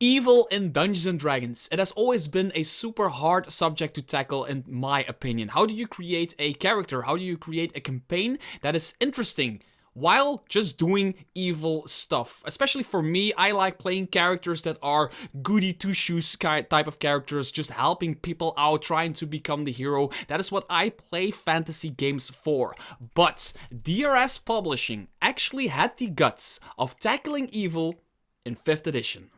Evil in Dungeons and Dragons. It has always been a super hard subject to tackle in my opinion. How do you create a character? How do you create a campaign that is interesting while just doing evil stuff? Especially for me, I like playing characters that are goody two-shoes type of characters, just helping people out, trying to become the hero. That is what I play fantasy games for. But DRS Publishing actually had the guts of tackling evil in 5th edition.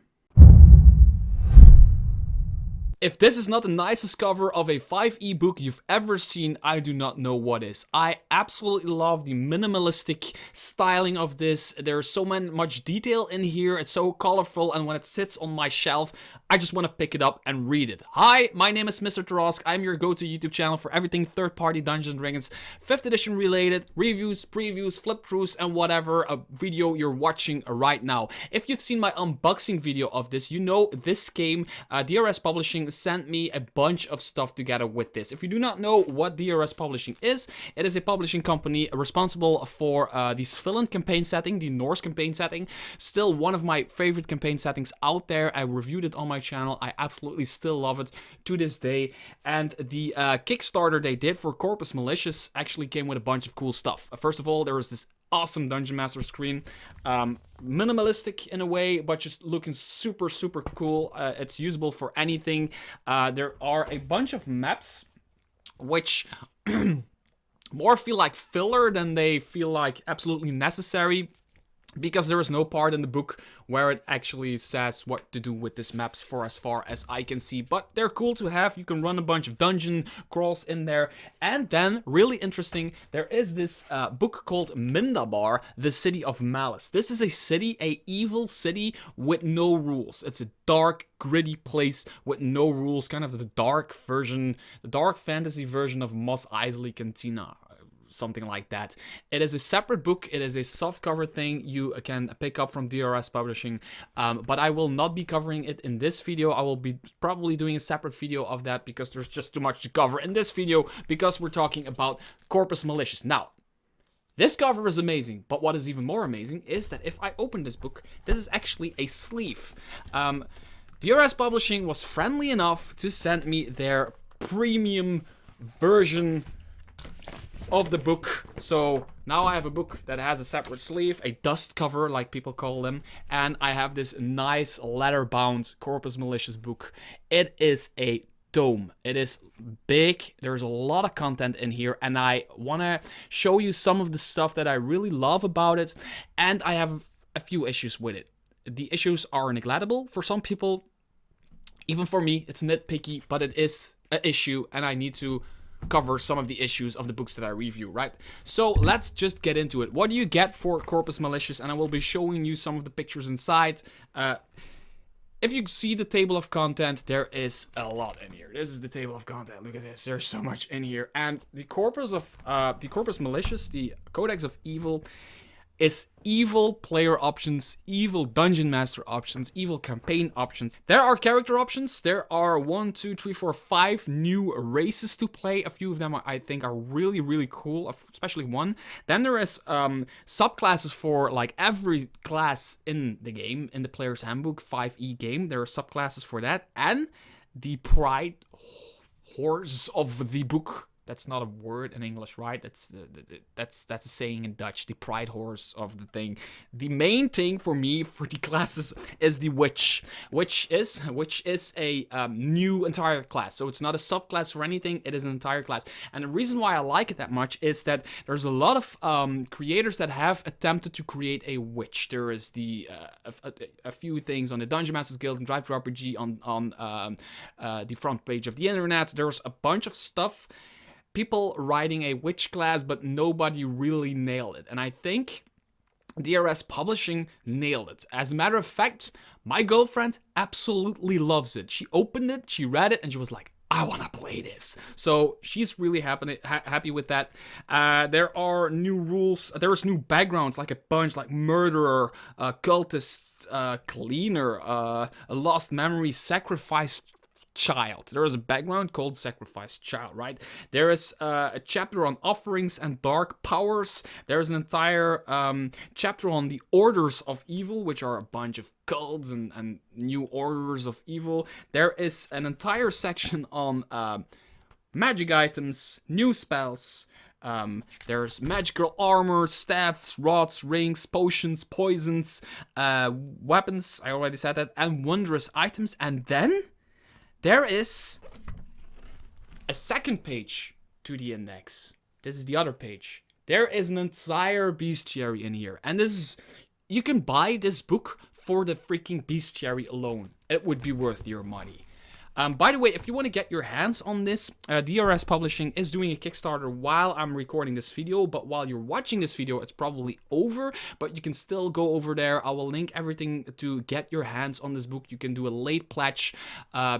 If this is not the nicest cover of a 5e book you've ever seen, I do not know what is. I absolutely love the minimalistic styling of this. There's so much detail in here. It's so colorful, and when it sits on my shelf, I just want to pick it up and read it. Hi, my name is Mr. Tarask. I'm your go-to YouTube channel for everything third-party Dungeons & Dragons 5th edition related, reviews, previews, flip-throughs, and whatever video you're watching right now. If you've seen my unboxing video of this, you know this game, DRS Publishing sent me a bunch of stuff together with this. If you do not know what DRS Publishing is, it is a publishing company responsible for the Svilland campaign setting, the Norse campaign setting. Still one of my favorite campaign settings out there. I reviewed it on my channel. I absolutely still love it to this day. And the Kickstarter they did for Corpus Malicious actually came with a bunch of cool stuff. First of all, there was this awesome Dungeon Master screen, minimalistic in a way, but just looking super cool. It's usable for anything. There are a bunch of maps which more feel like filler than they feel like absolutely necessary, because there is no part in the book where it actually says what to do with these maps for as far as I can see. But they're cool to have. You can run a bunch of dungeon crawls in there. And then, really interesting, there is this book called Mindabar, the City of Malice. This is a city, a evil city with no rules. It's a dark, gritty place with no rules. Kind of the dark version, the dark fantasy version of Mos Eisley Cantina. Something like that. It is a separate book. It is a softcover thing you can pick up from DRS Publishing, but I will not be covering it in this video. I will be probably doing a separate video of that because there's just too much to cover in this video, because we're talking about Corpus Malicious. Now, this cover is amazing, but what is even more amazing is that if I open this book, this is actually a sleeve. DRS Publishing was friendly enough to send me their premium version of the book. So now I have a book that has a separate sleeve, a dust cover like people call them, and I have this nice leather-bound Corpus Malicious book. It is a tome. It is big. There's a lot of content in here, and I want to show you some of the stuff that I really love about it, and I have a few issues with it. The issues are neglectable for some people. Even for me, it's nitpicky, but it is an issue, and I need to cover some of the issues of the books that I review, right? So let's just get into it. What do you get for Corpus Malicious? And I will be showing you some of the pictures inside. If you see the table of content, there is a lot in here. This is the table of content. Look at this. There's so much in here. And the Corpus Malicious, the Codex of Evil, is evil player options, evil dungeon master options, evil campaign options. There are character options. There are 1, 2, 3, 4, 5 new races to play. A few of them I think are really cool, especially one. Then there is subclasses for like every class in the game, in the player's handbook 5e game. There are subclasses for that, and the pride horse of the book. That's not a word in English, right? That's a saying in Dutch. The pride horse of the thing. The main thing for me for the classes is the witch, which is a new entire class. So it's not a subclass or anything. It is an entire class. And the reason why I like it that much is that there's a lot of creators that have attempted to create a witch. There is a few things on the Dungeon Masters Guild and Drive to RPG on the front page of the internet. There's a bunch of stuff. People writing a witch class, but nobody really nailed it. And I think DRS Publishing nailed it. As a matter of fact, my girlfriend absolutely loves it. She opened it, she read it, and she was like, I want to play this. So she's really happy with that. There are new rules. There's new backgrounds, like a bunch, like murderer, cultist, cleaner, a lost memory, sacrifice child. There is a background called sacrifice child, right? There is a chapter on offerings and dark powers. There is an entire chapter on the orders of evil, which are a bunch of cults and new orders of evil. There is an entire section on magic items, new spells. There's magical armor, staffs, rods, rings, potions, poisons, weapons, I already said that, and wondrous items. And then there is a second page to the index. This is the other page. There is an entire bestiary in here. And this is, you can buy this book for the freaking bestiary alone. It would be worth your money. By the way, if you want to get your hands on this, DRS Publishing is doing a Kickstarter while I'm recording this video, but while you're watching this video, it's probably over, but you can still go over there. I will link everything to get your hands on this book. You can do a late pledge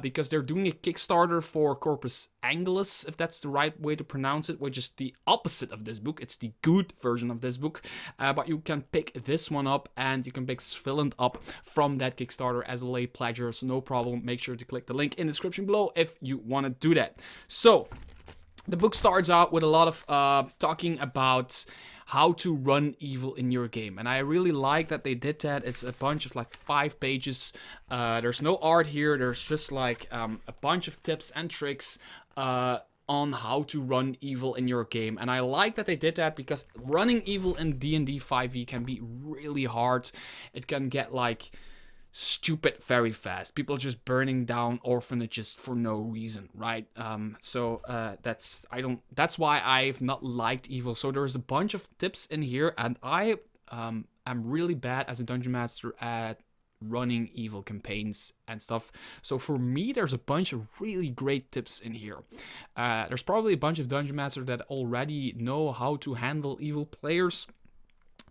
because they're doing a Kickstarter for Corpus Angelus, if that's the right way to pronounce it, which is the opposite of this book. It's the good version of this book, but you can pick this one up and you can pick Svillant up from that Kickstarter as a late pledger, so no problem. Make sure to click the link in the description below if you want to do that. So the book starts out with a lot of talking about how to run evil in your game, and I really like that they did that. It's a bunch of like 5 pages. There's no art here. There's just like a bunch of tips and tricks on how to run evil in your game, and I like that they did that because running evil in D&D 5e can be really hard. It can get like stupid very fast. People just burning down orphanages for no reason, right? That's why I've not liked evil. So there's a bunch of tips in here, and I am really bad as a dungeon master at running evil campaigns and stuff. So for me, there's a bunch of really great tips in here. There's probably a bunch of dungeon masters that already know how to handle evil players.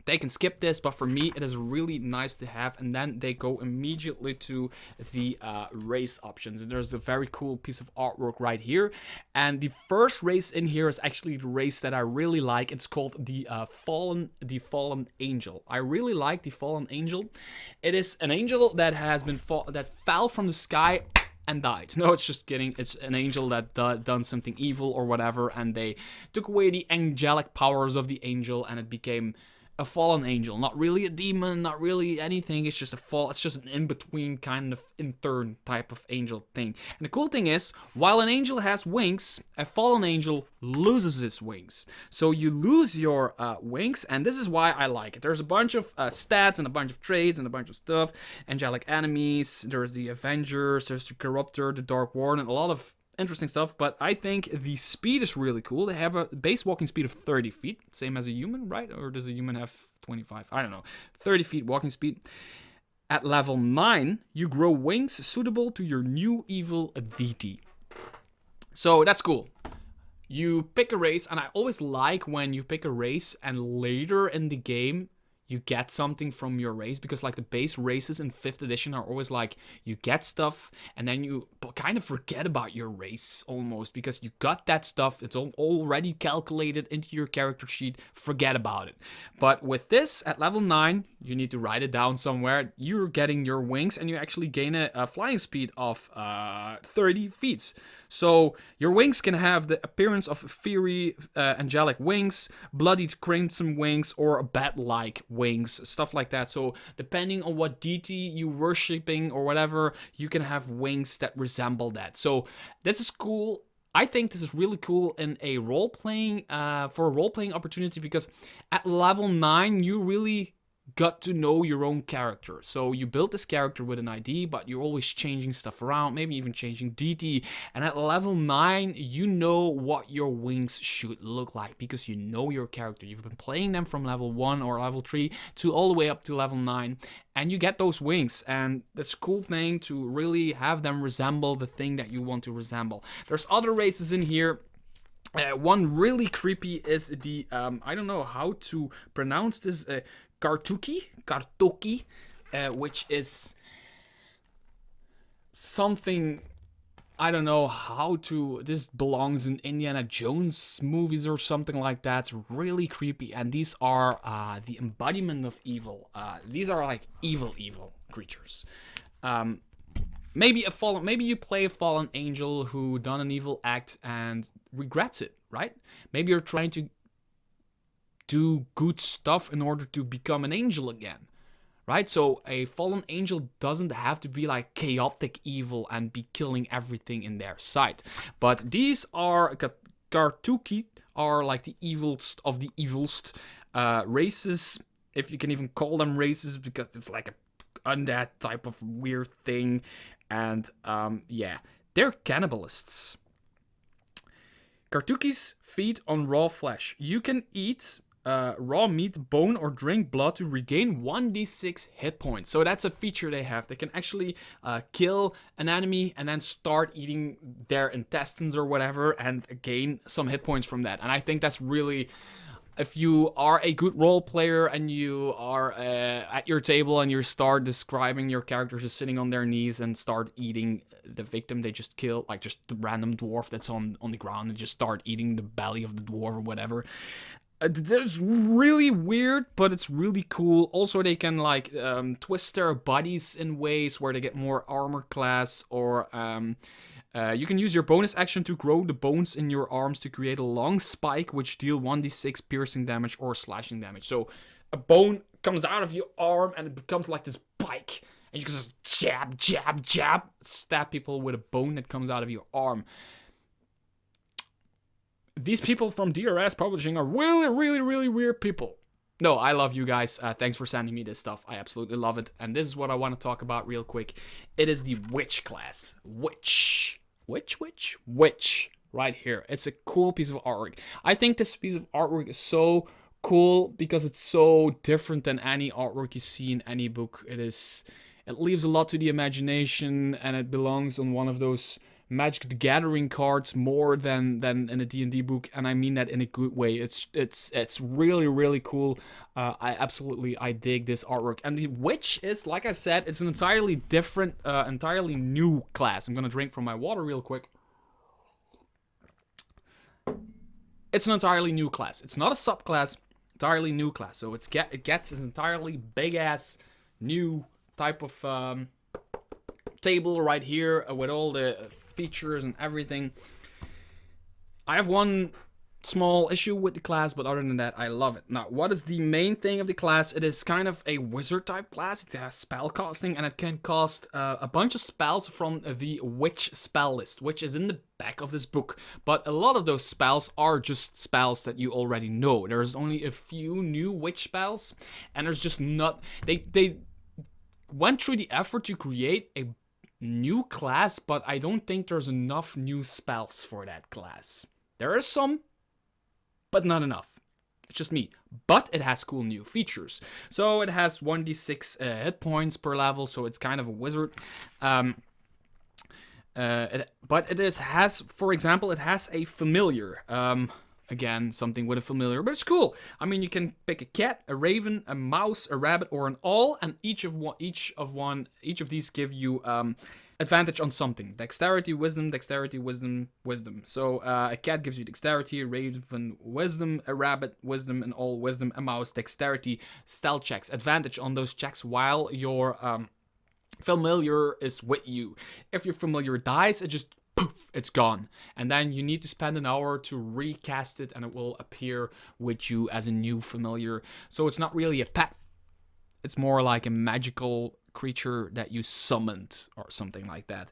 They can skip this, but for me, it is really nice to have. And then they go immediately to the race options. And there's a very cool piece of artwork right here. And the first race in here is actually the race that I really like. It's called the Fallen Angel. I really like the Fallen Angel. It is an angel that has been that fell from the sky and died. No, it's just kidding. It's an angel that done something evil or whatever, and they took away the angelic powers of the angel, and it became a fallen angel. Not really a demon, not really anything. It's just it's just an in-between kind of intern type of angel thing. And the cool thing is, while an angel has wings, a fallen angel loses its wings. So you lose your wings, and this is why I like it. There's a bunch of stats and a bunch of traits and a bunch of stuff. Angelic enemies, there's the Avengers, there's the Corruptor, the Dark Warden, a lot of interesting stuff, but I think the speed is really cool. They have a base walking speed of 30 feet, same as a human, right? Or does a human have 25? I don't know. 30 feet walking speed. At level 9, you grow wings suitable to your new evil deity. So that's cool. You pick a race, and I always like when you pick a race and later in the game you get something from your race, because like the base races in 5th edition are always like you get stuff and then you kind of forget about your race almost because you got that stuff. It's already calculated into your character sheet. Forget about it. But with this at level 9, you need to write it down somewhere. You're getting your wings and you actually gain a flying speed of 30 feet. So your wings can have the appearance of fiery angelic wings, bloodied crimson wings, or bat-like wings, stuff like that. So depending on what deity you worshipping or whatever, you can have wings that resemble that. So this is cool. I think this is really cool in a role-playing, for a role-playing opportunity, because at level 9, you really got to know your own character. So you build this character with an ID, but you're always changing stuff around, maybe even changing DT. And at level 9, you know what your wings should look like because you know your character. You've been playing them from level 1 or level 3 to all the way up to level 9. And you get those wings, and that's a cool thing to really have them resemble the thing that you want to resemble. There's other races in here. One really creepy is the, I don't know how to pronounce this, Kartoki, which is something, I don't know how to, this belongs in Indiana Jones movies or something like that. It's really creepy, and these are the embodiment of evil. These are like evil creatures. maybe you play a fallen angel who done an evil act and regrets it, right? Maybe you're trying to do good stuff in order to become an angel again, right? So a fallen angel doesn't have to be like chaotic evil and be killing everything in their sight. But these are Kartuki are like the evilst of the evilst races, if you can even call them races, because it's like a undead type of weird thing. And yeah, they're cannibalists. Kartukis feed on raw flesh. You can eat raw meat, bone, or drink blood to regain 1d6 hit points. So that's a feature they have. They can actually kill an enemy and then start eating their intestines or whatever and gain some hit points from that. And I think that's really... If you are a good role player and you are at your table and you start describing your characters just sitting on their knees and start eating the victim they just killed, like just the random dwarf that's on the ground, and just start eating the belly of the dwarf or whatever. That's really weird, but it's really cool. Also, they can like twist their bodies in ways where they get more armor class, or you can use your bonus action to grow the bones in your arms to create a long spike, which deal 1d6 piercing damage or slashing damage. So a bone comes out of your arm and it becomes like this spike, and you can just jab, jab, jab, stab people with a bone that comes out of your arm. These people from DRS Publishing are really, really, really weird people. No, I love you guys. Thanks for sending me this stuff. I absolutely love it. And this is what I want to talk about real quick. It is the Witch class. Witch. Right here. It's a cool piece of artwork. I think this piece of artwork is so cool because it's so different than any artwork you see in any book. It leaves a lot to the imagination, and it belongs on one of those Magic the Gathering cards more than in a D&D book, and I mean that in a good way. It's really, really cool. I dig this artwork. And the Witch is, like I said, it's an entirely different, entirely new class. I'm gonna drink from my water real quick. It's an entirely new class. It's not a subclass, entirely new class. So it gets this entirely big-ass new type of table right here with all the features and everything. I have one small issue with the class, but other than that, I love it. Now, what is the main thing of the class? It is kind of a wizard type class. It has spell casting, and it can cast a bunch of spells from the Witch spell list, which is in the back of this book. But a lot of those spells are just spells that you already know. There's only a few new Witch spells, and there's just not... They went through the effort to create a new class, but I don't think there's enough new spells for that class. There are some, but not enough. It's just me. But it has cool new features. So it has 1d6 hit points per level, so it's kind of a wizard. But it has, for example, it has a familiar. Again, something with a familiar, but it's cool. I mean, you can pick a cat, a raven, a mouse, a rabbit, or an owl, and each of these give you advantage on something. Dexterity, wisdom, dexterity, wisdom, wisdom. So a cat gives you dexterity, a raven, wisdom, a rabbit, wisdom, an owl, wisdom, a mouse, dexterity, stealth checks. Advantage on those checks while your familiar is with you. If your familiar dies, it just poof, it's gone. And then you need to spend an hour to recast it, and it will appear with you as a new familiar. So it's not really a pet. It's more like a magical creature that you summoned or something like that.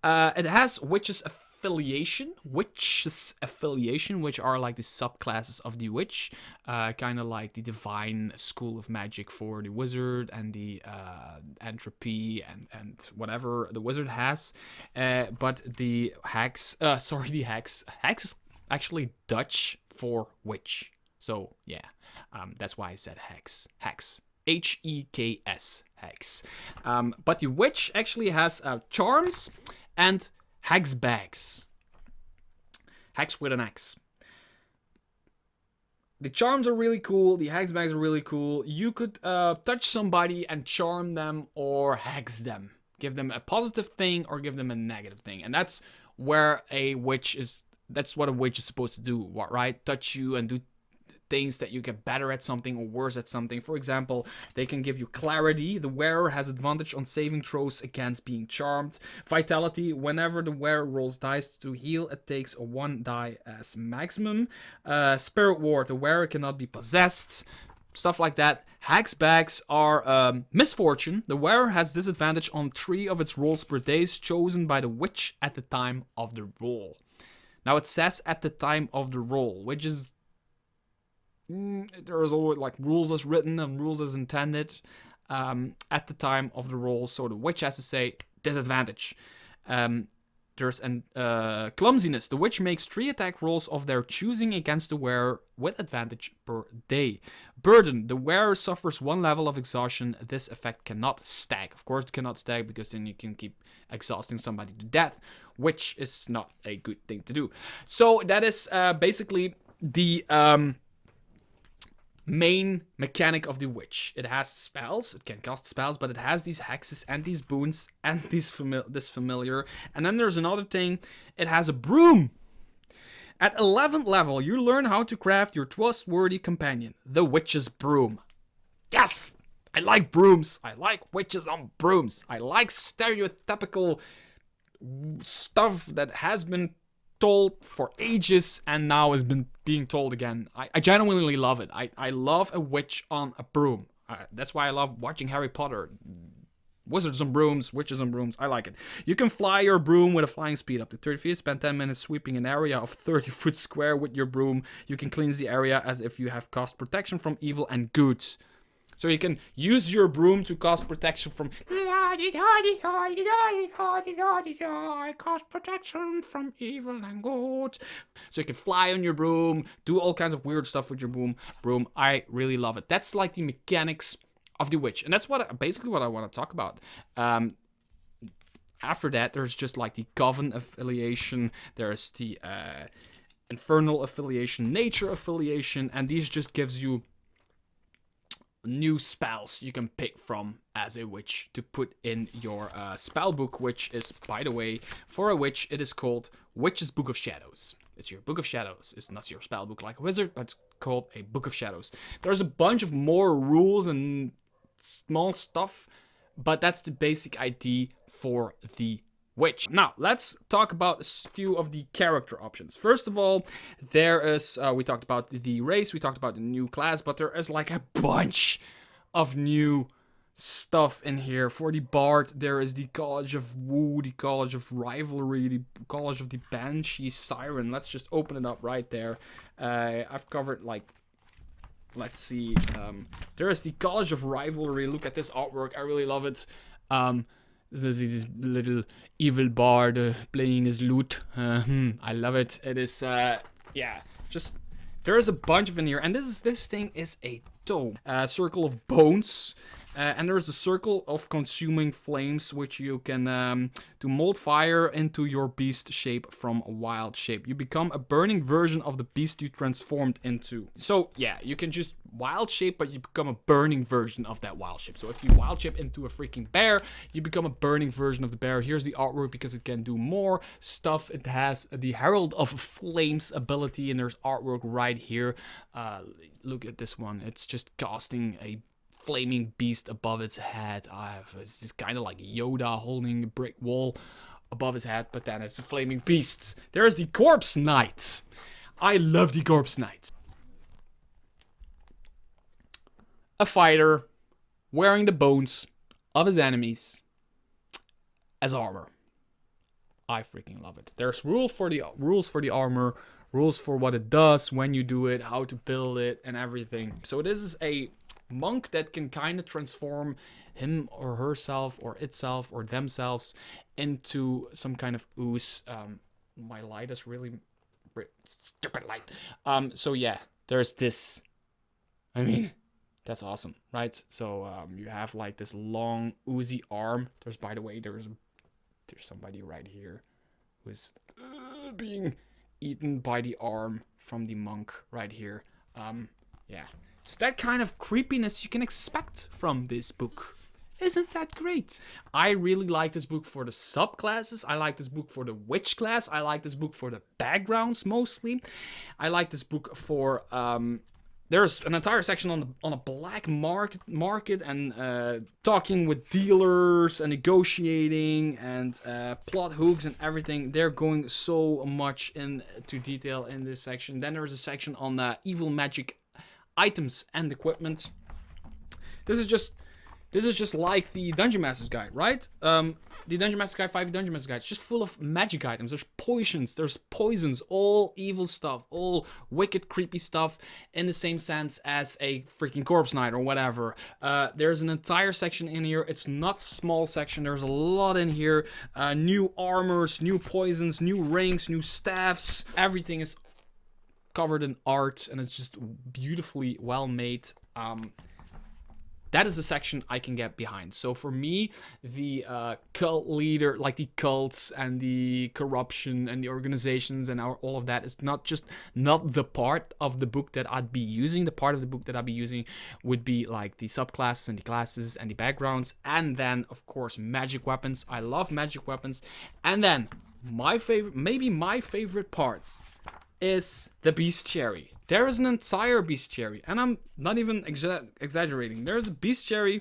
It has Witch's Affiliation, which are like the subclasses of the Witch, kind of like the Divine School of Magic for the Wizard, and the Entropy and whatever the Wizard has. But the Hex is actually Dutch for Witch. So yeah, that's why I said Hex. Hex. H-E-K-S. Hex. But the Witch actually has charms and hex bags. Hex with an X. The charms are really cool. The hex bags are really cool. You could touch somebody and charm them or hex them. Give them a positive thing or give them a negative thing. And that's where a witch is. That's what a witch is supposed to do, right? Touch you and do things that you get better at something or worse at something. For example, they can give you clarity. The wearer has advantage on saving throws against being charmed. Vitality, whenever the wearer rolls dice to heal, it takes a 1 die as maximum. Spirit ward, the wearer cannot be possessed. Stuff like that. Hacks bags are misfortune. The wearer has disadvantage on 3 of its rolls per days chosen by the witch at the time of the roll. Now it says at the time of the roll, which is there is always like rules as written and rules as intended at the time of the roll. So the witch has to say disadvantage. There's clumsiness. The witch makes 3 attack rolls of their choosing against the wearer with advantage per day. Burden. The wearer suffers 1 level of exhaustion. This effect cannot stack. Of course it cannot stack because then you can keep exhausting somebody to death, which is not a good thing to do. So that is basically the main mechanic of the witch. It has spells, it can cast spells, but it has these hexes and these boons and this familiar. And then there's another thing, it has a broom. At 11th level, you learn how to craft your trustworthy companion, the witch's broom. Yes! I like brooms. I like witches on brooms. I like stereotypical stuff that has been told for ages and now has been being told again. I genuinely love it. I love a witch on a broom. That's why I love watching Harry Potter. Wizards on brooms, witches on brooms. I like it. You can fly your broom with a flying speed up to 30 feet. Spend 10 minutes sweeping an area of 30 foot square with your broom. You can cleanse the area as if you have cast protection from evil and good. So you can use your broom to cast protection from... I cast protection from evil and good. So you can fly on your broom, do all kinds of weird stuff with your broom. I really love it. That's like the mechanics of the witch. And that's basically what I want to talk about. After that, there's just like the Coven affiliation. There's the Infernal affiliation, Nature affiliation. And these just gives you new spells you can pick from as a witch to put in your spell book, which is, by the way, for a witch, it is called Witch's Book of Shadows. It's your Book of Shadows. It's not your spell book like a wizard, but it's called a Book of Shadows. There's a bunch of more rules and small stuff, but that's the basic idea for the witch. Now, let's talk about a few of the character options. First of all, there is, we talked about the race, we talked about the new class, but there is like a bunch of new stuff in here. For the Bard, there is the College of Woo, the College of Rivalry, the College of the Banshee Siren. Let's just open it up right there. I've covered like, let's see, there is the College of Rivalry. Look at this artwork, I really love it. There's this little evil bard playing his lute. I love it. It is, yeah, just, there is a bunch of in here. And this thing is a tome. Circle of Bones. And there's a Circle of Consuming Flames, which you can to mold fire into your beast shape from a wild shape. You become a burning version of the beast you transformed into. So yeah, you can just wild shape, but you become a burning version of that wild shape. So if you wild shape into a freaking bear, you become a burning version of the bear. Here's the artwork because it can do more stuff. It has the Herald of Flames ability, and there's artwork right here. Look at this one. It's just casting a flaming beast above its head. It's just kind of like Yoda holding a brick wall above his head, but then it's a flaming beast. There's the Corpse Knight. I love the Corpse Knight. A fighter wearing the bones of his enemies as armor. I freaking love it. There's rules for the armor, rules for what it does, when you do it, how to build it, and everything. So this is a monk that can kind of transform him or herself or itself or themselves into some kind of ooze. My light is really stupid light. So yeah, there's this. I mean, that's awesome, right? So you have like this long oozy arm. There's, by the way, there's somebody right here who's being eaten by the arm from the monk right here. Yeah. It's that kind of creepiness you can expect from this book. Isn't that great? I really like this book for the subclasses. I like this book for the witch class. I like this book for the backgrounds mostly. I like this book for there's an entire section on a black market and talking with dealers and negotiating and plot hooks and everything. They're going so much into detail in this section. Then there's a section on evil magic items and equipment. This is just like the Dungeon Master's Guide, right? The Dungeon Master's Guide, 5e Dungeon Master's Guide, it's just full of magic items. There's potions, there's poisons, all evil stuff, all wicked, creepy stuff in the same sense as a freaking Corpse Knight or whatever. There's an entire section in here. It's not a small section. There's a lot in here. New armors, new poisons, new rings, new staffs. Everything is covered in art, and it's just beautifully well made. That is a section I can get behind. So for me, the cult leader, like the cults and the corruption and the organizations and all of that is not the part of the book that I'd be using. The part of the book that I'd be using would be like the subclasses and the classes and the backgrounds. And then, of course, magic weapons. I love magic weapons. And then maybe my favorite part is the bestiary. There is an entire bestiary, and I'm not even exaggerating. There's a bestiary.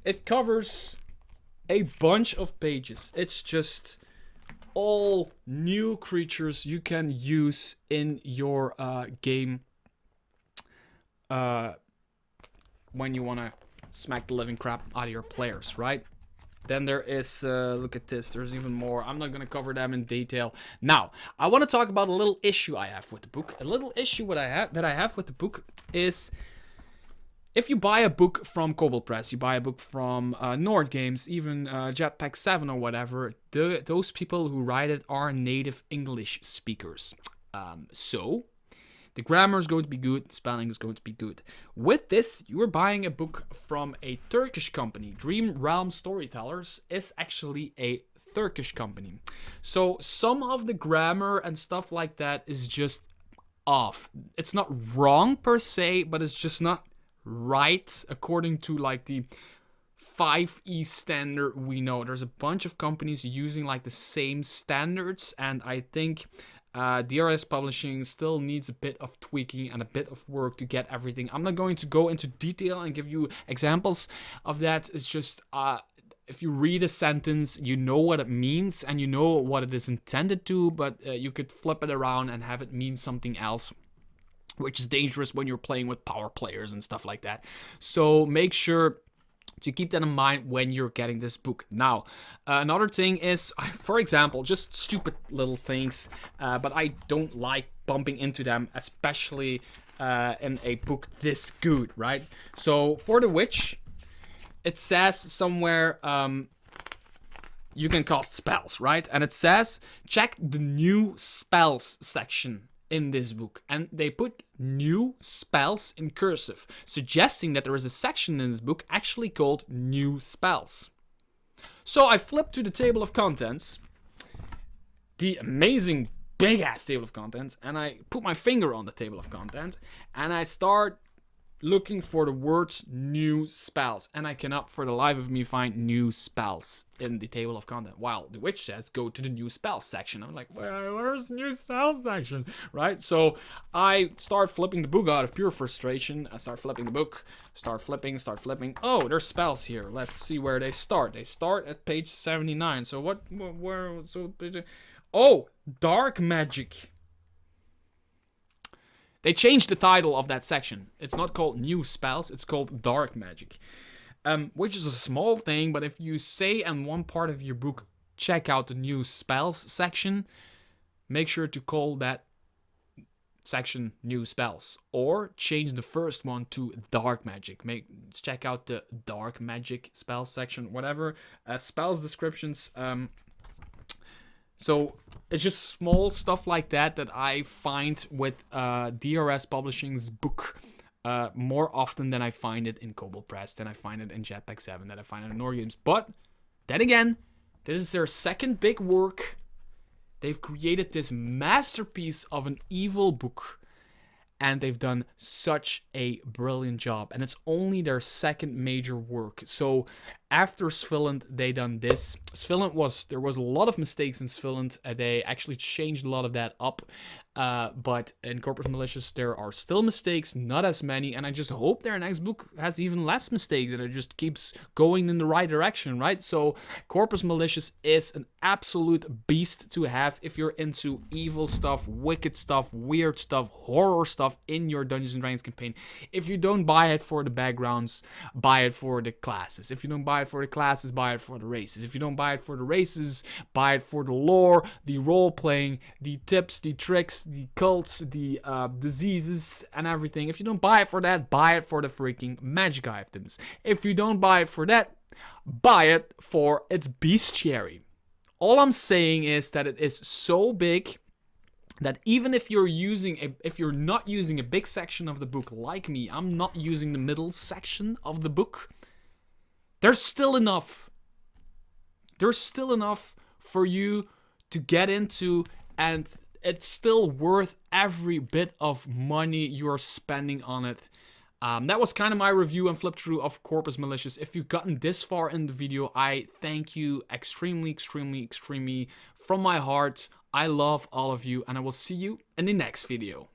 It covers a bunch of pages. It's just all new creatures you can use in your game when you want to smack the living crap out of your players, right? Then there is, look at this, there's even more. I'm not going to cover them in detail. Now, I want to talk about a little issue I have with the book. A little issue that I have with the book is, if you buy a book from Kobold Press, you buy a book from Nord Games, even Jetpack 7 or whatever, those people who write it are native English speakers. So the grammar is going to be good, spelling is going to be good. With this, you are buying a book from a Turkish company. Dream Realm Storytellers is actually a Turkish company. So some of the grammar and stuff like that is just off. It's not wrong per se, but it's just not right according to like the 5e standard we know. There's a bunch of companies using like the same standards, and I think DRS Publishing still needs a bit of tweaking and a bit of work to get everything. I'm not going to go into detail and give you examples of that. It's just if you read a sentence, you know what it means and you know what it is intended to, but you could flip it around and have it mean something else, which is dangerous when you're playing with power players and stuff like that. So make sure to keep that in mind when you're getting this book. Now, another thing is, for example, just stupid little things, but I don't like bumping into them, especially in a book this good, right? So, for the witch, it says somewhere you can cast spells, right? And it says, check the new spells section in this book, and they put new spells in cursive, suggesting that there is a section in this book actually called new spells. So I flipped to the table of contents, the amazing big ass table of contents, and I put my finger on the table of content and I start looking for the words new spells, and I cannot for the life of me find new spells in the table of content. While the witch says go to the new spells section. I'm like, where's new spells section, right? So I start flipping the book out of pure frustration. I start flipping the book, start flipping. Oh, there's spells here. Let's see where they start. They start at page 79. So oh, dark magic. They changed the title of that section. It's not called New Spells, it's called Dark Magic. Which is a small thing, but if you say in one part of your book, check out the New Spells section, make sure to call that section New Spells. Or change the first one to Dark Magic. Check out the Dark Magic spells section, whatever. Spells descriptions. So it's just small stuff like that I find with DRS Publishing's book more often than I find it in Kobold Press, than I find it in Jetpack 7, than I find it in Nord Games. But then again, this is their second big work. They've created this masterpiece of an evil book, and they've done such a brilliant job. And it's only their second major work. So after Svilland, they done this. There was a lot of mistakes in Svilland. They actually changed a lot of that up. But in Corpus Malicious, there are still mistakes, not as many, and I just hope their next book has even less mistakes and it just keeps going in the right direction, right? So Corpus Malicious is an absolute beast to have if you're into evil stuff, wicked stuff, weird stuff, horror stuff in your Dungeons & Dragons campaign. If you don't buy it for the backgrounds, buy it for the classes. If you don't buy it for the classes, buy it for the races. If you don't buy it for the races, buy it for the lore, the role-playing, the tips, the tricks, the cults, the diseases, and everything. If you don't buy it for that, buy it for the freaking magic items. If you don't buy it for that, buy it for its bestiary. All I'm saying is that it is so big that even if you're not using a big section of the book like me, I'm not using the middle section of the book, there's still enough. There's still enough for you to get into, and it's still worth every bit of money you're spending on it. That was kind of my review and flip through of Corpus Malicious. If you've gotten this far in the video, I thank you extremely, extremely, extremely from my heart. I love all of you, and I will see you in the next video.